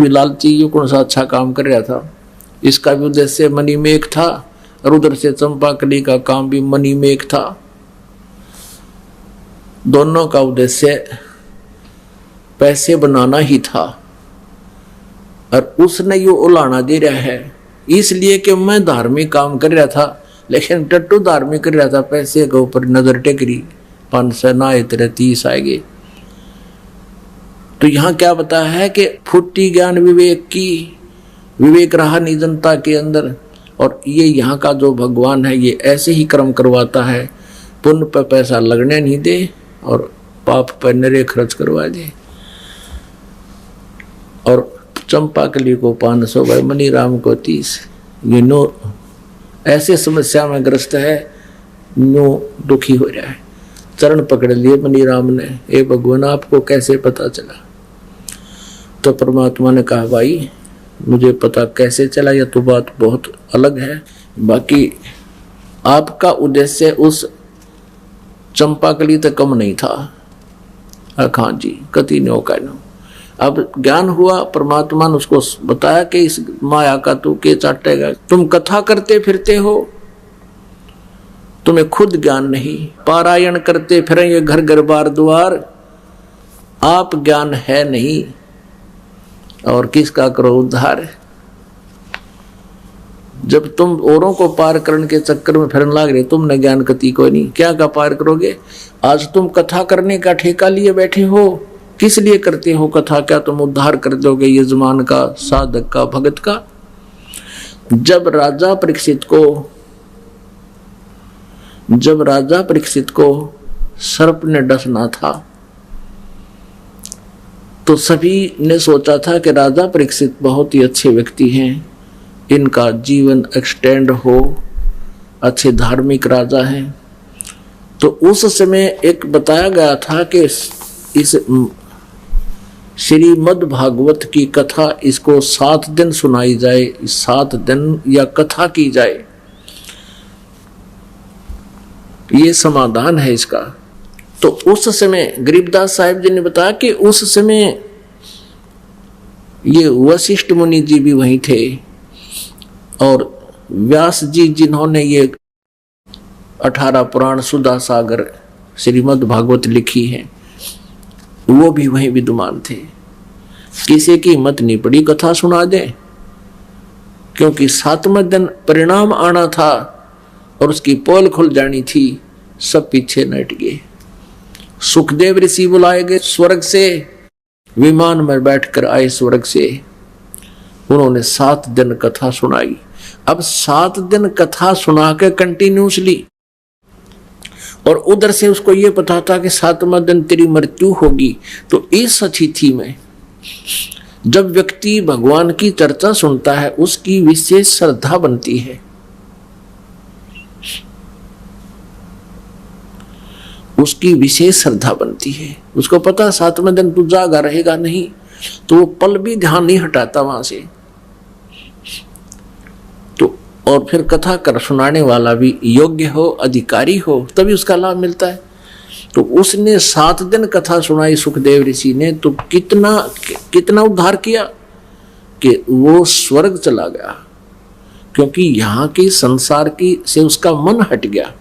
भी लालची ये कौन सा अच्छा काम कर रहा था, इसका भी उद्देश्य मनी मेक था और उधर से चंपाकली का काम भी मनी मेक था। दोनों का उद्देश्य पैसे बनाना ही था और उसने ये उलाना दे रहा है इसलिए कि मैं धार्मिक काम कर रहा था, लेकिन टट्टू धार्मिक कर रहा था, पैसे के ऊपर नजर टेकरी 500 ना इतने 30 आएंगे। तो यहाँ क्या बताया है कि फुट्टी ज्ञान विवेक की, विवेक रहा नहीं जनता के अंदर, और ये यहाँ का जो भगवान है ये ऐसे ही कर्म करवाता है, पुण्य पर पैसा लगने नहीं दे और पाप पर नरे खर्च करवा दे। और चंपाकली को 500 भाई मनी राम को 30, ये नो ऐसे समस्या में ग्रस्त है, नो दुखी हो रहा है। चरण पकड़ लिए मनी राम ने, ए भगवान आपको कैसे पता चला? तो परमात्मा ने कहा भाई मुझे पता कैसे चला यह तो बात बहुत अलग है, बाकी आपका उद्देश्य उस चंपाकली तक कम नहीं था। हाँ जी कति नो कहना। अब ज्ञान हुआ, परमात्मा ने उसको बताया कि इस माया का तू के चाटेगा, तुम कथा करते फिरते हो, तुम्हें खुद ज्ञान नहीं, पारायण करते फिर ये घर घर बार द्वार, आप ज्ञान है नहीं और किसका करो उद्धार। जब तुम औरों को पार करने के चक्कर में फिरने लग रहे, तुमने ज्ञान कति कोई नहीं, क्या का पार करोगे? आज तुम कथा करने का ठेका लिए बैठे हो, किस लिए करते हो कथा? क्या तुम उद्धार कर दोगे यजमान का, साधक का, भगत का? जब राजा परीक्षित को सर्प ने डसना था तो सभी ने सोचा था कि राजा परीक्षित बहुत ही अच्छे व्यक्ति हैं, इनका जीवन एक्सटेंड हो, अच्छे धार्मिक राजा हैं। तो उस समय एक बताया गया था कि इस श्रीमद् भागवत की कथा इसको 7 दिन सुनाई जाए, 7 दिन या कथा की जाए, ये समाधान है इसका। तो उस समय गरीबदास साहिब जी ने बताया कि उस समय ये वशिष्ठ मुनि जी भी वहीं थे और व्यास जी जिन्होंने ये 18 पुराण सुधा सागर श्रीमद् भागवत लिखी है वो भी वहीं विद्यमान थे। किसी की हिम्मत नहीं पड़ी कथा सुना दे, क्योंकि 7वें दिन परिणाम आना था और उसकी पोल खुल जानी थी, सब पीछे नट गए। सुखदेव ऋषि बुलाए गए स्वर्ग से, विमान में बैठकर आए स्वर्ग से, उन्होंने 7 दिन कथा सुनाई। अब 7 दिन कथा सुना के कंटिन्यूसली, और उधर से उसको ये पता था कि 7वां दिन तेरी मृत्यु होगी। तो इस अतिथि में जब व्यक्ति भगवान की चर्चा सुनता है उसकी विशेष श्रद्धा बनती है, उसकी विशेष श्रद्धा बनती है। उसको पता 7वें दिन तू जागा रहेगा नहीं, तो वो पल भी ध्यान नहीं हटाता वहां से। तो और फिर कथा कर सुनाने वाला भी योग्य हो, अधिकारी हो, तभी उसका लाभ मिलता है। तो उसने 7 दिन कथा सुनाई सुखदेव ऋषि ने, तो कितना उद्धार किया कि वो स्वर्ग चला गया, क्योंकि यहाँ की संसार की से उसका मन हट गया।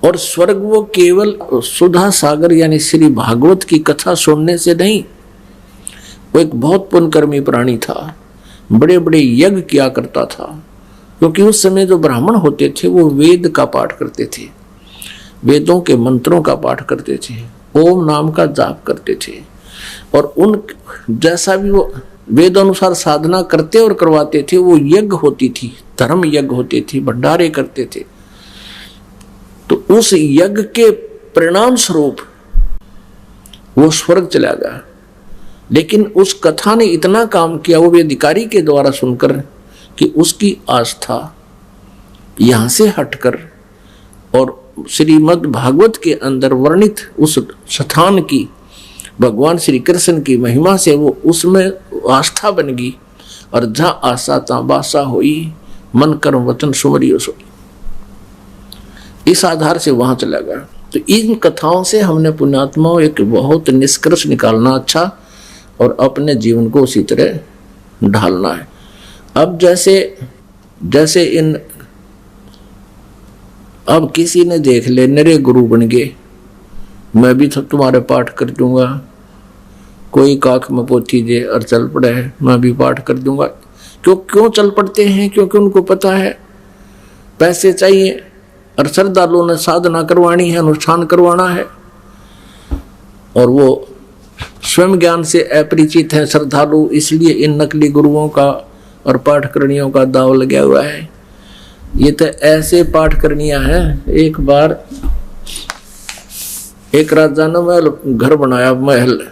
और स्वर्ग वो केवल सुधा सागर यानी श्री भागवत की कथा सुनने से नहीं, वो एक बहुत पुण्यकर्मी प्राणी था, बड़े बड़े यज्ञ किया करता था। क्योंकि उस समय जो ब्राह्मण होते थे वो वेद का पाठ करते थे, वेदों के मंत्रों का पाठ करते थे, ओम नाम का जाप करते थे, और उन जैसा भी वो वेद अनुसार साधना करते और करवाते थे, वो यज्ञ होती थी, धर्म यज्ञ होते थे, भंडारे करते थे। तो उस यज्ञ के परिणाम स्वरूप वो स्वर्ग चला गया। लेकिन उस कथा ने इतना काम किया वो भी अधिकारी के द्वारा सुनकर कि उसकी आस्था यहां से हटकर और श्रीमद् भागवत के अंदर वर्णित उस स्थान की, भगवान श्री कृष्ण की महिमा से वो उसमें आस्था बन गई। और जहां आशा तहां बासा हुई, मन कर्म वचन सुमरियो सोई, इस आधार से वहां चला गया। तो इन कथाओं से हमने पुण्यात्माओं एक बहुत निष्कर्ष निकालना अच्छा, और अपने जीवन को उसी तरह ढालना है। अब जैसे अब किसी ने देख ले नरे गुरु बन गए, मैं भी तो तुम्हारे पाठ कर दूंगा, कोई काख में पोथी दे और चल पड़े है, मैं भी पाठ कर दूंगा। क्यों चल पड़ते हैं? क्योंकि उनको पता है पैसे चाहिए और श्रद्धालुओं ने साधना करवानी है, अनुष्ठान करवाना है, और वो स्वयं ज्ञान से अपरिचित है श्रद्धालु, इसलिए इन नकली गुरुओं का और पाठकरणियों का दाव लगा हुआ है। ये तो ऐसे पाठकरणियां हैं। एक बार एक राजा ने घर बनाया, महल,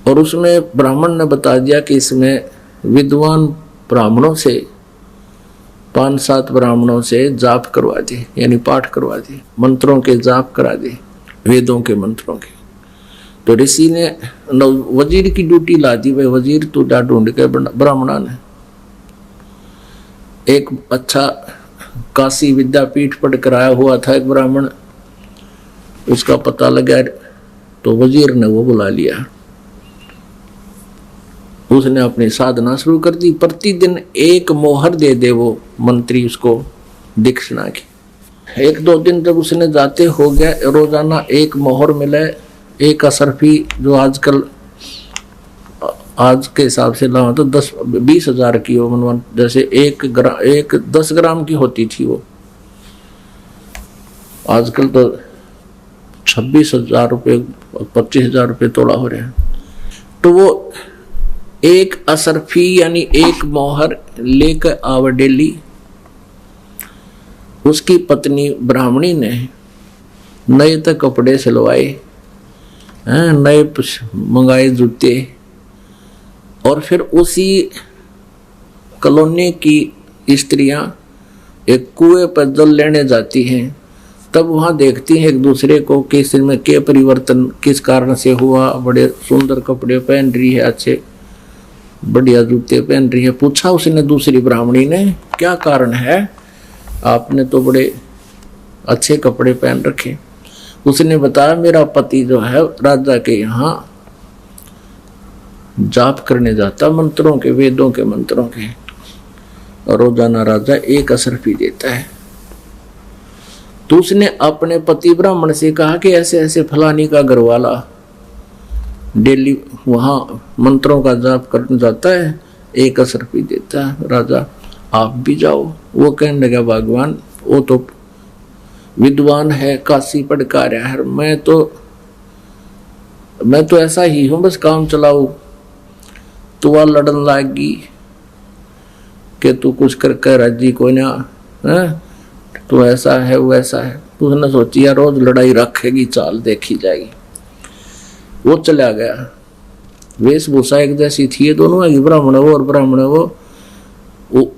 और उसमें ब्राह्मण ने बता दिया कि इसमें विद्वान ब्राह्मणों से 5-7 ब्राह्मणों से जाप करवा दे, यानी पाठ करवा दे, मंत्रों के जाप करा दे, वेदों के मंत्रों के। तो ऋषि ने वजीर की ड्यूटी ला दी। भाई वजीर तू जा ढूंढ के, ब्राह्मणा ने एक अच्छा काशी विद्यापीठ पढ़ कर आया हुआ था एक ब्राह्मण, उसका पता लगा तो वजीर ने वो बुला लिया। उसने अपनी साधना शुरू कर दी। प्रतिदिन एक मोहर दे दे वो मंत्री उसको दीक्षिणा की। 1-2 दिन जब उसने जाते हो गया, रोजाना एक मोहर मिले, एक असरफी, जो आजकल आज के हिसाब से लाओ तो 10-20 हजार की हो, मनवन जैसे 10 ग्राम की होती थी वो, आजकल तो 26,000 रुपये 25,000 रुपये तोड़ा हो रहे हैं। तो वो एक असरफी यानी एक मोहर लेकर आव डेली। उसकी पत्नी ब्राह्मणी ने नए तक कपड़े सिलवाए, नए मंगाए जूते, और फिर उसी कॉलोनी की स्त्रियां एक कुएं पर जल लेने जाती हैं। तब वहां देखती हैं एक दूसरे को कि इसमें क्या परिवर्तन किस कारण से हुआ। बड़े सुंदर कपड़े पहन रही है, अच्छे बढ़िया जूते पहन रही है। पूछा उसने दूसरी ब्राह्मणी ने, क्या कारण है, आपने तो बड़े अच्छे कपड़े पहन रखे। उसने बताया, मेरा पति जो है राजा के यहाँ जाप करने जाता, मंत्रों के, वेदों के मंत्रों के, और रोजाना राजा एक असरफी देता है। तो उसने अपने पति ब्राह्मण से कहा कि ऐसे ऐसे फलानी का घरवाला डेली वहां मंत्रों का जाप करने जाता है, एक असरफी देता है, राजा आप भी जाओ। वो कहने लगा, भगवान वो तो विद्वान है, काशी पढ़ कर आया है, मैं तो ऐसा ही हूं, बस काम चलाऊ। तो वह लड़न लागी कि तू कुछ कर राजी को ना, तो ऐसा है वैसा है। उसने सोची यार रोज लड़ाई रखेगी, चाल देखी जाएगी। वो चला गया। वेशभूषा एक जैसी थी, ये दोनों है, ब्राह्मण वो और ब्राह्मण वो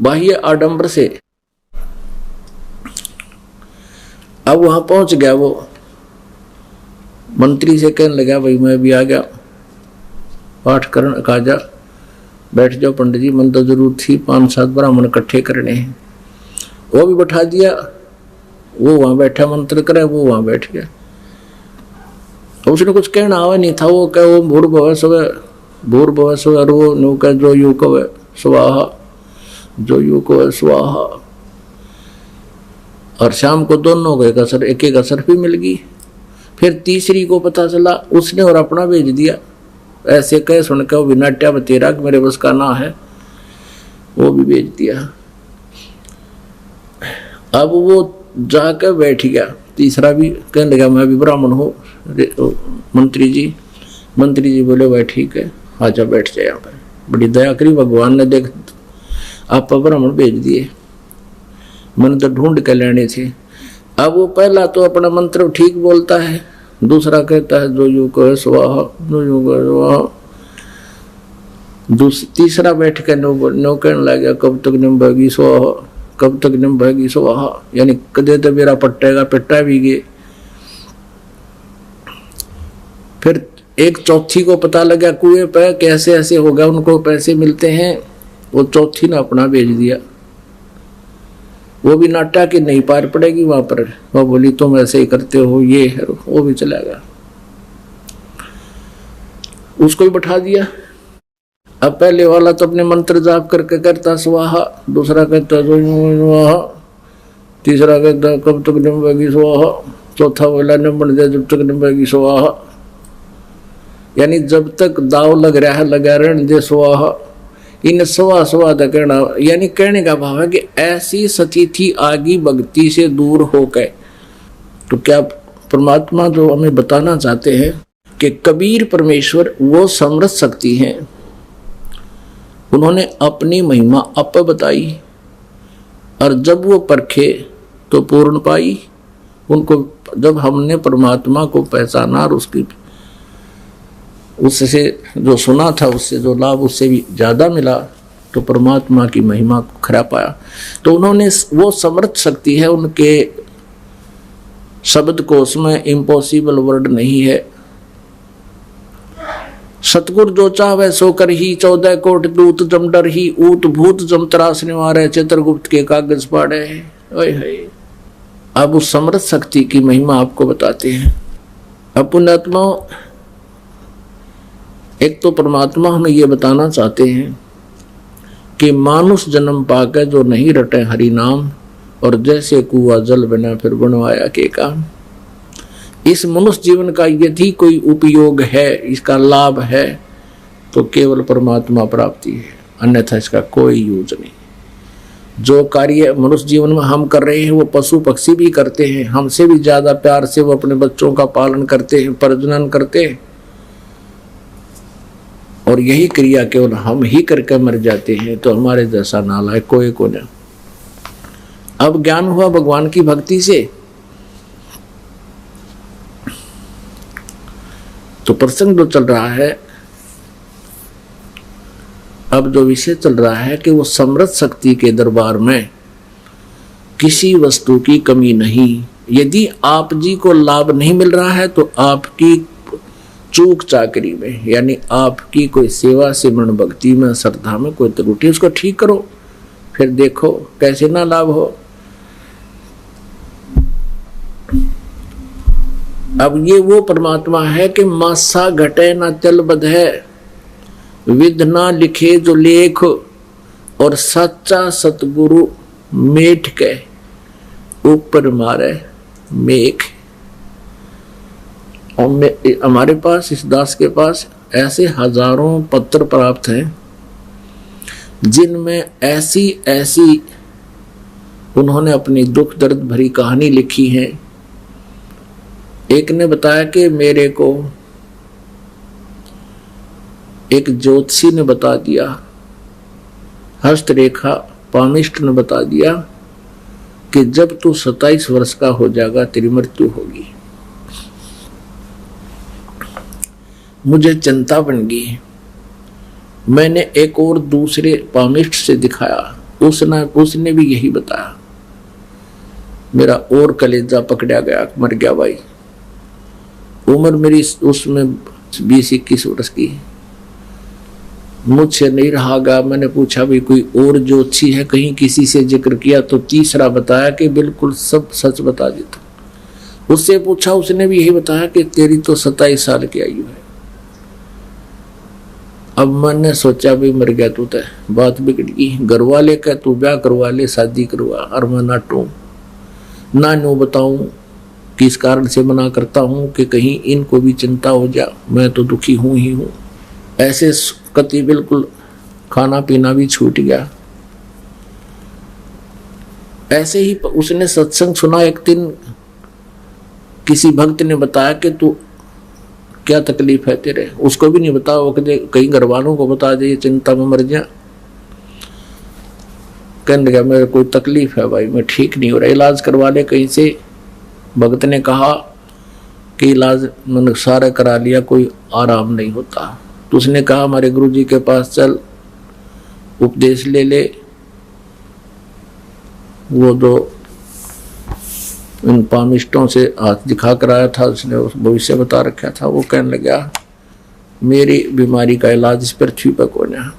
बाह्य आडंबर से। अब वहां पहुंच गया वो, मंत्री से कहने लगा, भाई मैं भी आ गया, पाठ करने का जा, बैठ जाओ पंडित जी, मन तो जरूर थी 5-7 ब्राह्मण इकट्ठे करने हैं। वो भी बैठा दिया, वो वहां बैठा मंत्र करे, वो वहां बैठ गया। उसने कुछ कहना आवा नहीं था। वो कह वो भूर्भुवः स्वः, और वो नु कह जो यू कवे स्वाहा, जो यू कवे स्वाहा। और शाम को दोनों को एक एक असर भी मिल गई। फिर तीसरी को पता चला, उसने और अपना भेज दिया। ऐसे कह सुन के वो भी नाट्या बतेरा मेरे बस का ना है, वो भी भेज दिया। अब वो जाकर बैठ गया। तीसरा भी कहने लगा, मैं भी ब्राह्मण हूँ मंत्री जी बोले, भाई ठीक है, आजा बैठ जाए यहाँ पर। बड़ी दया करी भगवान ने, देख आप ब्राह्मण भेज दिए, मन तो ढूंढ के लेने थे। अब वो पहला तो अपना मंत्र ठीक बोलता है, दूसरा कहता है जो यू को स्वाहा, जो यू को स्वाहा। तीसरा बैठ के नो कहने लगा, कब तक निम्भगी स्वाहा, कब तक निम्भगी स्वाहा, यानी कदे तो मेरा पट्टेगा, पिट्टा भी गए। फिर एक चौथी को पता लगा कुएं पे कैसे ऐसे होगा, उनको पैसे मिलते हैं। वो चौथी ने अपना भेज दिया। वो भी नाटा की नहीं पार पड़ेगी वहां पर, वो बोली तुम ऐसे ही करते हो, ये है। वो भी चला गया, उसको भी बैठा दिया। अब पहले वाला तो अपने मंत्र जाप करके करता स्वाहा, दूसरा कहता स्वाहा, तीसरा कहता कब तक निभेगी स्वाहा, चौथा बोला न बन जाए जब तक निभेगी स्वाहा, यानी जब तक दाव लग रहा है लगा रहने दे स्वाहा। इन स्वा स्वा का कहना, यानी कहने का भाव है कि ऐसी स्थिति आगी भक्ति से दूर हो गए। तो क्या परमात्मा जो हमें बताना चाहते हैं कि कबीर परमेश्वर वो समृद्ध शक्ति हैं, उन्होंने अपनी महिमा अप बताई और जब वो परखे तो पूर्ण पाई। उनको जब हमने परमात्मा को पहचाना और उससे जो सुना था उससे जो लाभ उससे भी ज़्यादा मिला तो परमात्मा की महिमा को खरा पाया। तो उन्होंने वो समर्थ शक्ति है, उनके शब्द कोश में इम्पॉसिबल वर्ड नहीं है। सतगुर जो चाहे सो कर ही, 14 कोट दूत जम डर ही, ऊत भूत जम त्रास निवारे, चित्रगुप्त के कागज पाड़े। अब उस समर्थ शक्ति की महिमा आपको बताते हैं। अब पुण्यात्मा, एक तो परमात्मा हमें ये बताना चाहते हैं कि मानुष जन्म पाकर जो नहीं रटे हरि नाम, और जैसे कुआ जल बिना फिर बनवाया के काम। इस मनुष्य जीवन का यदि कोई उपयोग है, इसका लाभ है, तो केवल परमात्मा प्राप्ति है, अन्यथा इसका कोई यूज नहीं। जो कार्य मनुष्य जीवन में हम कर रहे हैं वो पशु पक्षी भी करते हैं, हमसे भी ज्यादा प्यार से वो अपने बच्चों का पालन करते हैं, प्रजनन करते हैं, और यही क्रिया केवल हम ही करके मर जाते हैं। तो हमारे जैसा नालायक कोई को नहीं। अब ज्ञान हुआ भगवान की भक्ति से, तो प्रसंग जो चल रहा है, अब जो विषय चल रहा है कि वो समृद्ध शक्ति के दरबार में किसी वस्तु की कमी नहीं। यदि आप जी को लाभ नहीं मिल रहा है तो आपकी चूक चाकरी में, यानी आपकी कोई सेवा सिमरन भक्ति में श्रद्धा में कोई त्रुटि, उसको ठीक करो, फिर देखो कैसे ना लाभ हो। अब ये वो परमात्मा है कि मासा घटे ना चल बधे, विध ना लिखे जो लेख, और सच्चा सतगुरु मेठ के ऊपर मारे मेघ। हमारे पास, इस दास के पास ऐसे हजारों पत्र प्राप्त हैं जिनमें ऐसी ऐसी उन्होंने अपनी दुख दर्द भरी कहानी लिखी है। एक ने बताया कि मेरे को एक ज्योतिषी ने बता दिया, हस्तरेखा पामिष्ट ने बता दिया कि जब तू 27 वर्ष का हो जाएगा तेरी मृत्यु होगी। मुझे चिंता बन गई। मैंने एक और दूसरे पामिष्ट से दिखाया, उसने भी यही बताया। मेरा और कलेजा पकड़ा गया, मर गया भाई। उम्र मेरी उसमें 20-21 वर्ष की, मुझसे नहीं रहा गया। मैंने पूछा भी कोई और जो अच्छी है, कहीं किसी से जिक्र किया तो तीसरा बताया कि बिल्कुल सब सच बता देता। उससे पूछा, उसने भी यही बताया कि तेरी तो 27 साल की आयु है। अब मैंने सोचा भी मर गया तू, तो बात बिगड़ गई। घर वाले का तू ब्याह करवा ले, शादी करवा, और मैं नाटू ना नो बताऊं किस कारण से मना करता हूं कि कहीं इनको भी चिंता हो जा, मैं तो दुखी हूं ही हूं। ऐसे कति बिल्कुल खाना पीना भी छूट गया। ऐसे ही उसने सत्संग सुना। एक दिन किसी भक्त ने बताया कि तू क्या तकलीफ है तेरे, उसको भी नहीं बताया। वो कहते कहीं घर वालों को बता दे, चिंता में मर जा। कहने लगा मेरे कोई तकलीफ है भाई, मैं ठीक नहीं हो रहा, इलाज करवा ले कहीं से। भक्त ने कहा कि इलाज मैंने सारा करा लिया, कोई आराम नहीं होता। तो उसने कहा हमारे गुरु जी के पास चल, उपदेश ले ले। वो जो इन पामिष्टों से हाथ दिखा कर आया था, उसने उस भविष्य बता रखा था। वो कहने लगा मेरी बीमारी का इलाज इस पृथ्वी पर कौन है।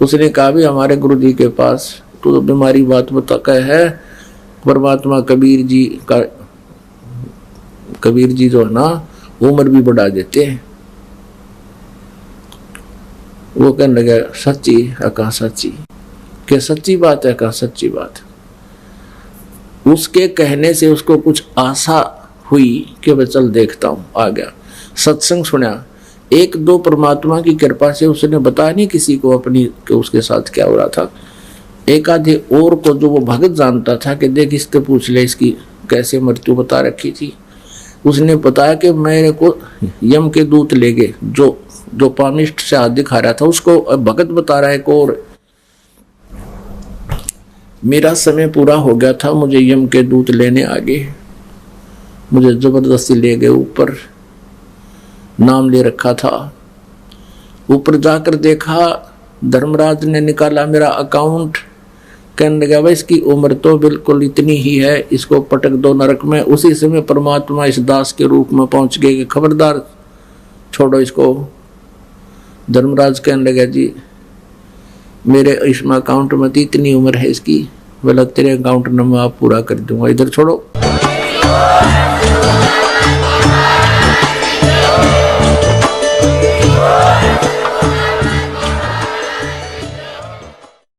उसने कहा भी हमारे गुरु जी के पास तो बीमारी बात बता कह है। परमात्मा कबीर जी जो है ना, उम्र भी बढ़ा देते हैं। वो कहने लगा सच्ची है? कहा सच्ची। क्या सच्ची बात है? कहा सच्ची बात। उसके कहने से उसको कुछ आशा हुई कि मैं चल देखता हूँ। आ गया, सत्संग सुना। एक दो परमात्मा की कृपा से उसने बताया नहीं किसी को अपनी कि उसके साथ क्या हो रहा था। एक आधे और को जो वो भगत जानता था कि देख इससे पूछ ले इसकी कैसे मृत्यु बता रखी थी। उसने बताया कि मेरे को यम के दूत ले गए, जो पामिष्ट से हाथ दिखा रहा था उसको भगत बता रहा है को। और मेरा समय पूरा हो गया था, मुझे यम के दूत लेने आ गए, मुझे जबरदस्ती ले गए ऊपर। नाम ले रखा था। ऊपर जाकर देखा, धर्मराज ने निकाला मेरा अकाउंट। कहने लगा भाई इसकी उम्र तो बिल्कुल इतनी ही है, इसको पटक दो नरक में। उसी समय परमात्मा इस दास के रूप में पहुंच गए कि खबरदार छोड़ो इसको। धर्मराज कहने लगा जी मेरे इसमें अकाउंट में इतनी उम्र है इसकी, बोला तेरे अकाउंट नंबर आप पूरा कर दूंगा, इधर छोड़ो।